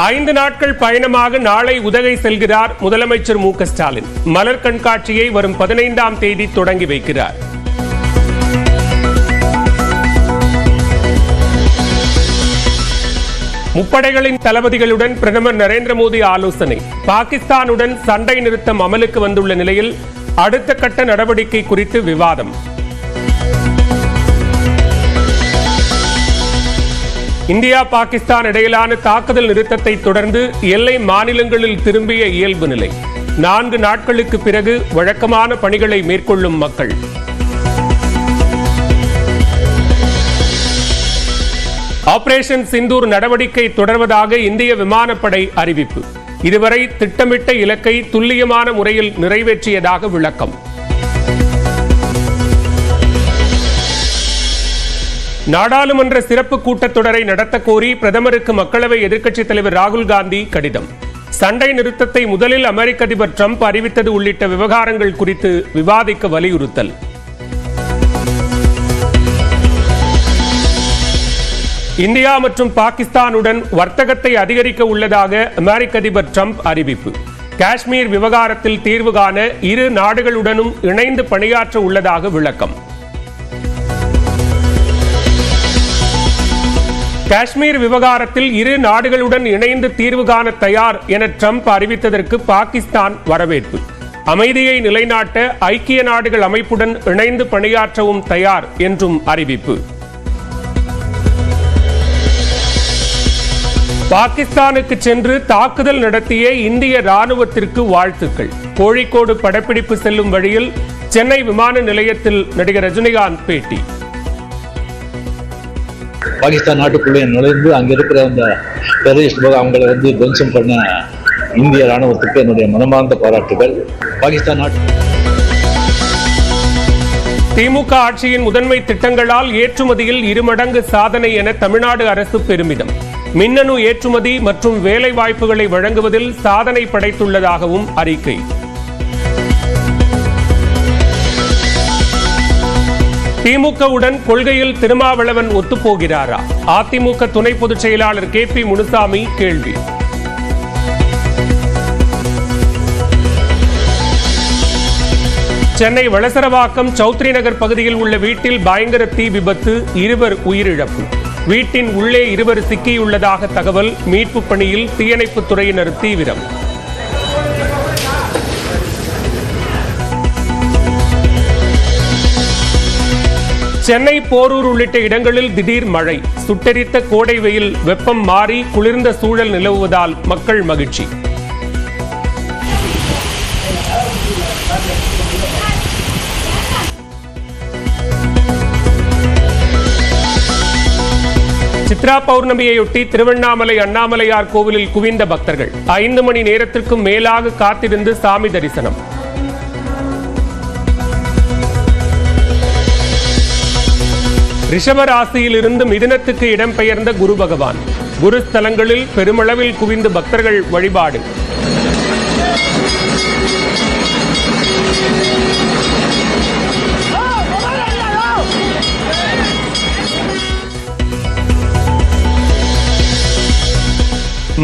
5 நாட்கள் பயணமாக நாளை உதகை செல்கிறார் முதலமைச்சர் மு க ஸ்டாலின். மலர் கண்காட்சியை வரும் 15ஆம் தேதி தொடங்கி வைக்கிறார். முப்படைகளின் தளபதிகளுடன் பிரதமர் நரேந்திர மோடி ஆலோசனை. பாகிஸ்தானுடன் சண்டை நிறுத்தம் அமலுக்கு வந்துள்ள நிலையில் அடுத்த கட்ட நடவடிக்கை குறித்து விவாதம். இந்தியா பாகிஸ்தான் இடையிலான தாக்குதல் நிறுத்தத்தை தொடர்ந்து எல்லை மாநிலங்களில் திரும்பிய இயல்பு நிலை. 4 நாட்களுக்கு பிறகு வழக்கமான பணிகளை மேற்கொள்ளும் மக்கள். ஆபரேஷன் சிந்தூர் நடவடிக்கை தொடர்வதாக இந்திய விமானப்படை அறிவிப்பு. இதுவரை திட்டமிட்ட இலக்கை துல்லியமான முறையில் நிறைவேற்றியதாக விளக்கம். நாடாளுமன்ற சிறப்பு கூட்டத்தொடரை நடத்த கோரி பிரதமருக்கு மக்களவை எதிர்க்கட்சித் தலைவர் ராகுல் காந்தி கடிதம். சண்டை நிறுத்தத்தை முதலில் அமெரிக்க அதிபர் டிரம்ப் அறிவித்தது உள்ளிட்ட விவகாரங்கள் குறித்து விவாதிக்க வலியுறுத்தல். இந்தியா மற்றும் பாகிஸ்தானுடன் வர்த்தகத்தை அதிகரிக்க உள்ளதாக அமெரிக்க அதிபர் டிரம்ப் அறிவிப்பு. காஷ்மீர் விவகாரத்தில் தீர்வு காண இரு நாடுகளுடனும் இணைந்து பணியாற்ற உள்ளதாக விளக்கம். காஷ்மீர் விவகாரத்தில் இரு நாடுகளுடன் இணைந்து தீர்வு காண தயார் என டிரம்ப் அறிவித்ததற்கு பாகிஸ்தான் வரவேற்பு. அமைதியை நிலைநாட்ட ஐக்கிய நாடுகள் அமைப்புடன் இணைந்து பணியாற்றவும் தயார் என்றும் அறிவிப்பு. பாகிஸ்தானுக்கு சென்று தாக்குதல் நடத்திய இந்திய ராணுவத்திற்கு வாழ்த்துக்கள். கோழிக்கோடு படப்பிடிப்பு செல்லும் வழியில் சென்னை விமான நிலையத்தில் நடிகர் ரஜினிகாந்த் பேட்டி. பாகிஸ்தான் நாட்டுக்குள்ளே நுழைந்து அங்க இருக்கிற அந்த டெரரிஸ்ட் அவங்களை துவம்சம் பண்ண இந்திய ராணுவத்துக்கு என்னுடைய மனமார்ந்த பாராட்டுகள். பாகிஸ்தான் நாட்டு திமுக ஆட்சியின் முதன்மை திட்டங்களால் ஏற்றுமதியில் 2 மடங்கு சாதனை என தமிழ்நாடு அரசு பெருமிதம். மின்னணு ஏற்றுமதி மற்றும் வேலை வாய்ப்புகளை வழங்குவதில் சாதனை படைத்துள்ளதாகவும் அறிக்கை. திமுகவுடன் கொள்கையில் திருமாவளவன் ஒத்துப்போகிறாரா? அதிமுக துணை பொதுச் செயலாளர் KP முனுசாமி கேள்வி. சென்னை வளசரவாக்கம் சௌத்ரி நகர் பகுதியில் உள்ள வீட்டில் பயங்கர தீ விபத்து, 2 உயிரிழப்பு. வீட்டின் உள்ளே 2 சிக்கியுள்ளதாக தகவல். மீட்பு பணியில் தீயணைப்புத் துறையினர் தீவிரம். சென்னை போரூர் உள்ளிட்ட இடங்களில் திடீர் மழை. சுட்டெரித்த கோடை வெயில் வெப்பம் மாறி குளிர்ந்த சூழல் நிலவுவதால் மக்கள் மகிழ்ச்சி. சித்ரா பௌர்ணமியையொட்டி திருவண்ணாமலை அண்ணாமலையார் கோவிலில் குவிந்த பக்தர்கள். 5 மணி நேரத்திற்கும் மேலாக காத்திருந்து சாமி தரிசனம். ரிஷப ராசியில் இருந்து மிதுனத்துக்கு இடம்பெயர்ந்த குரு பகவான். குரு ஸ்தலங்களில் பெருமளவில் குவிந்து பக்தர்கள் வழிபாடு.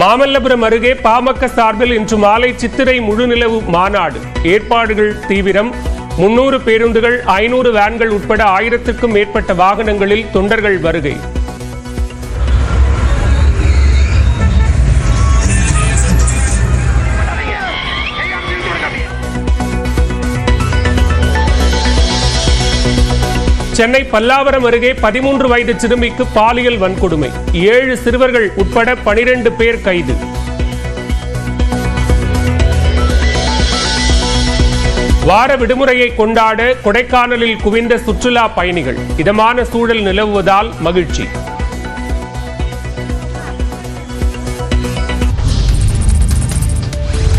மாமல்லபுரம் அருகே பாமக சார்பில் இன்று மாலை சித்திரை முழுநிலவு மாநாடு. ஏற்பாடுகள் தீவிரம். 300 பேருந்துகள், 500 வேன்கள் உட்பட 1000க்கும் மேற்பட்ட வாகனங்களில் தொண்டர்கள் வருகை. சென்னை பல்லாவரம் அருகே 13 வயது சிறுமிக்கு பாலியல் வன்கொடுமை. 7 சிறுவர்கள் உட்பட 12 பேர் கைது. வார விடுமுறையை கொண்டாட கொடைக்கானலில் குவிந்த சுற்றுலா பயணிகள். இதமான சூழல் நிலவுவதால் மகிழ்ச்சி.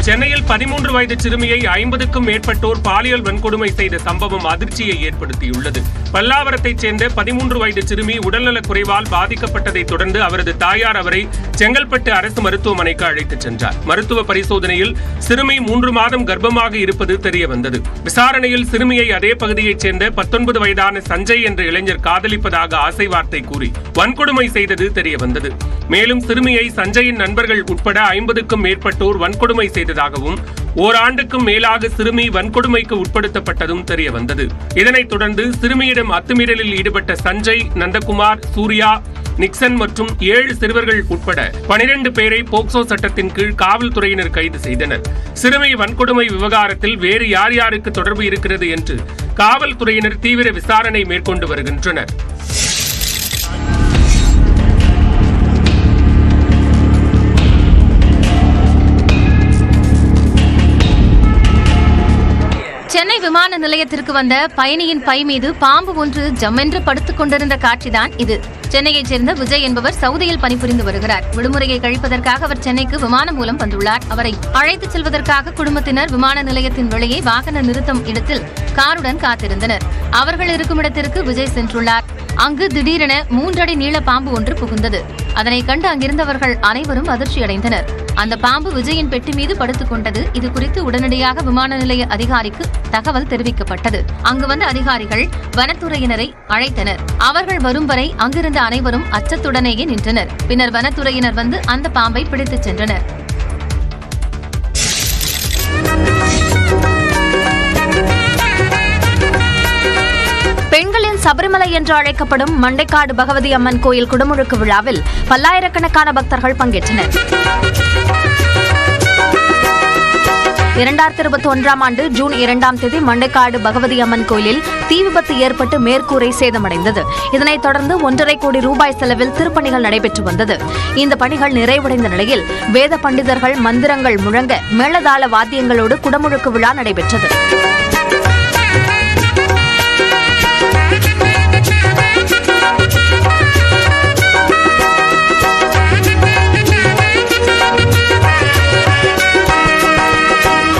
சென்னையில் 13 வயது சிறுமியை 50க்கும் மேற்பட்டோர் பாலியல் வன்கொடுமை செய்த சம்பவம் அதிர்ச்சியை ஏற்படுத்தியுள்ளது. பல்லாவரத்தைச் சேர்ந்த 13 வயது சிறுமி உடல்நலக் குறைவால் பாதிக்கப்பட்டதை தொடர்ந்து அவரது தாயார் அவரை செங்கல்பட்டு அரசு மருத்துவமனைக்கு அழைத்துச் சென்றார். மருத்துவ பரிசோதனையில் சிறுமி 3 மாதம் கர்ப்பமாக இருப்பது தெரியவந்தது. விசாரணையில் சிறுமியை அதே பகுதியைச் சேர்ந்த 19 வயதான சஞ்சய் என்ற இளைஞர் காதலிப்பதாக ஆசை வார்த்தை கூறி வன்கொடுமை செய்தது தெரியவந்தது. மேலும் சிறுமியை சஞ்சயின் நண்பர்கள் உட்பட 50க்கும் மேற்பட்டோர் வன்கொடுமை செய்ததாகவும் ஓராண்டுக்கும் மேலாக சிறுமி வன்கொடுமைக்கு உட்படுத்தப்பட்டதும் தெரியவந்தது. இதனைத் தொடர்ந்து சிறுமியிடம் அத்துமீறலில் ஈடுபட்ட சஞ்சய், நந்தகுமார், சூர்யா, நிக்சன் மற்றும் 7 சிறுவர்கள் உட்பட 12 பேரை போக்சோ சட்டத்தின் கீழ் காவல்துறையினர் கைது செய்தனர். சிறுமி வன்கொடுமை விவகாரத்தில் வேறு யார் யாருக்கு தொடர்பு இருக்கிறது என்று காவல்துறையினர் தீவிர விசாரணை மேற்கொண்டு வருகின்றனர். சென்னை விமான நிலையத்திற்கு வந்த பயணியின் பை மீது பாம்பு ஒன்று ஜம்மென்று படுத்துக் கொண்டிருந்த காட்சிதான் இது. சென்னையைச் சேர்ந்த விஜய் என்பவர் சவுதியில் பணிபுரிந்து வருகிறார். விடுமுறையை கழிப்பதற்காக அவர் சென்னைக்கு விமானம் மூலம் வந்துள்ளார். அவரை அழைத்துச் செல்வதற்காக குடும்பத்தினர் விமான நிலையத்தின் வெளியே வாகன நிறுத்தம் இடத்தில் காருடன் காத்திருந்தனர். அவர்கள் இருக்கும் இடத்திற்கு விஜய் சென்றுள்ளார். அங்கு திடீரென 3 அடி நீள பாம்பு ஒன்று புகுந்தது. அதனை கண்டு அங்கிருந்தவர்கள் அனைவரும் அதிர்ச்சியடைந்தனர். அந்த பாம்பு விஜயின் பெட்டி மீது படுத்துக் கொண்டது. இது குறித்து உடனடியாக விமான நிலைய அதிகாரிக்கு தகவல் தெரிவிக்கப்பட்டது. அங்கு வந்த அதிகாரிகள் வனத்துறையினரை அழைத்தனர். அவர்கள் வரும் வரை அங்கிருந்த அனைவரும் அச்சத்துடனேயே நின்றனர். பின்னர் வனத்துறையினர் வந்து அந்த பாம்பை பிடித்துச் சென்றனர். பெண்களின் சபரிமலை என்று அழைக்கப்படும் மண்டைக்காடு பகவதி அம்மன் கோயில் குடமுழுக்கு விழாவில் பல்லாயிரக்கணக்கான பக்தர்கள் பங்கேற்றனர். 2021ஆம் ஆண்டு ஜூன் 2ஆம் தேதி மண்டைக்காடு பகவதி அம்மன் கோயிலில் தீ விபத்து ஏற்பட்டு மேற்கூரை சேதமடைந்தது. இதனைத் தொடர்ந்து 1.5 கோடி ரூபாய் செலவில் திருப்பணிகள் நடைபெற்று வந்தது. இந்த பணிகள் நிறைவடைந்த நிலையில் வேத பண்டிதர்கள் மந்திரங்கள் முழங்க மேளதாள வாத்தியங்களோடு குடமுழுக்கு விழா நடைபெற்றது.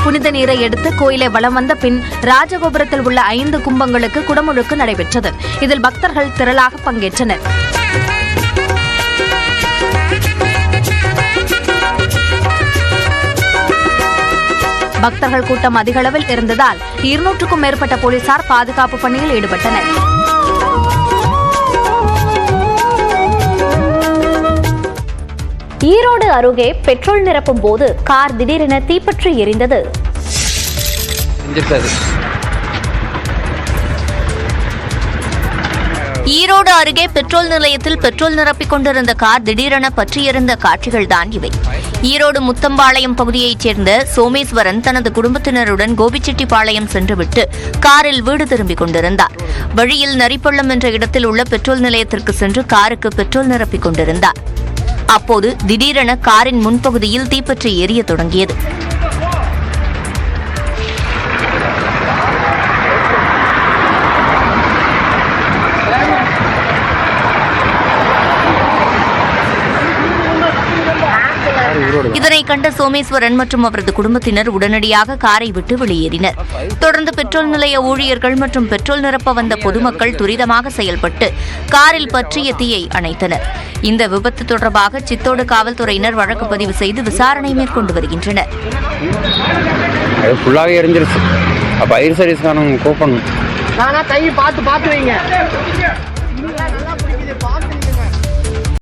புனித நீரை எடுத்து கோயிலை வலம் வந்த பின் ராஜகோபுரத்தில் உள்ள 5 கும்பங்களுக்கு குடமுழுக்கு நடைபெற்றது. இதில் பக்தர்கள் திரளாக பங்கேற்றனர். பக்தர்கள் கூட்டம் அதிக அளவில் இருந்ததால் 200க்கும் மேற்பட்ட போலீசார் பாதுகாப்பு பணியில் ஈடுபட்டனர். ஈரோடு அருகே பெட்ரோல் நிரப்பும் போது கார் திடீரென தீப்பற்றி எரிந்தது. ஈரோடு அருகே பெட்ரோல் நிலையத்தில் பெட்ரோல் நிரப்பிக் கொண்டிருந்த கார் திடீரென பற்றியெறிந்த காட்சிகள்தான் இவை. ஈரோடு முத்தம்பாளையம் பகுதியைச் சேர்ந்த சோமேஸ்வரன் தனது குடும்பத்தினருடன் கோபிச்செட்டிப்பாளையம் சென்றுவிட்டு காரில் வீடு திரும்பிக் கொண்டிருந்தார். வழியில் நரிப்பள்ளம் என்ற இடத்தில் உள்ள பெட்ரோல் நிலையத்திற்கு சென்று காருக்கு பெட்ரோல் நிரப்பிக் கொண்டிருந்தார். அப்போது திடீரென காரின் முன்பகுதியில் தீப்பற்றி எரிய தொடங்கியது. இதனை கண்ட சோமேஸ்வரன் மற்றும் அவரது குடும்பத்தினர் உடனடியாக காரை விட்டு வெளியேறினர். தொடர்ந்து பெட்ரோல் நிலைய ஊழியர்கள் மற்றும் பெட்ரோல் நிரப்ப வந்த பொதுமக்கள் துரிதமாக செயல்பட்டு காரில் பற்றிய தீயை அணைத்தனர். இந்த விபத்து தொடர்பாக சித்தோடு காவல்துறையினர் வழக்கு பதிவு செய்து விசாரணை மேற்கொண்டு வருகின்றனர். சர்வீஸ்காரங்க கூப்பிடணும்.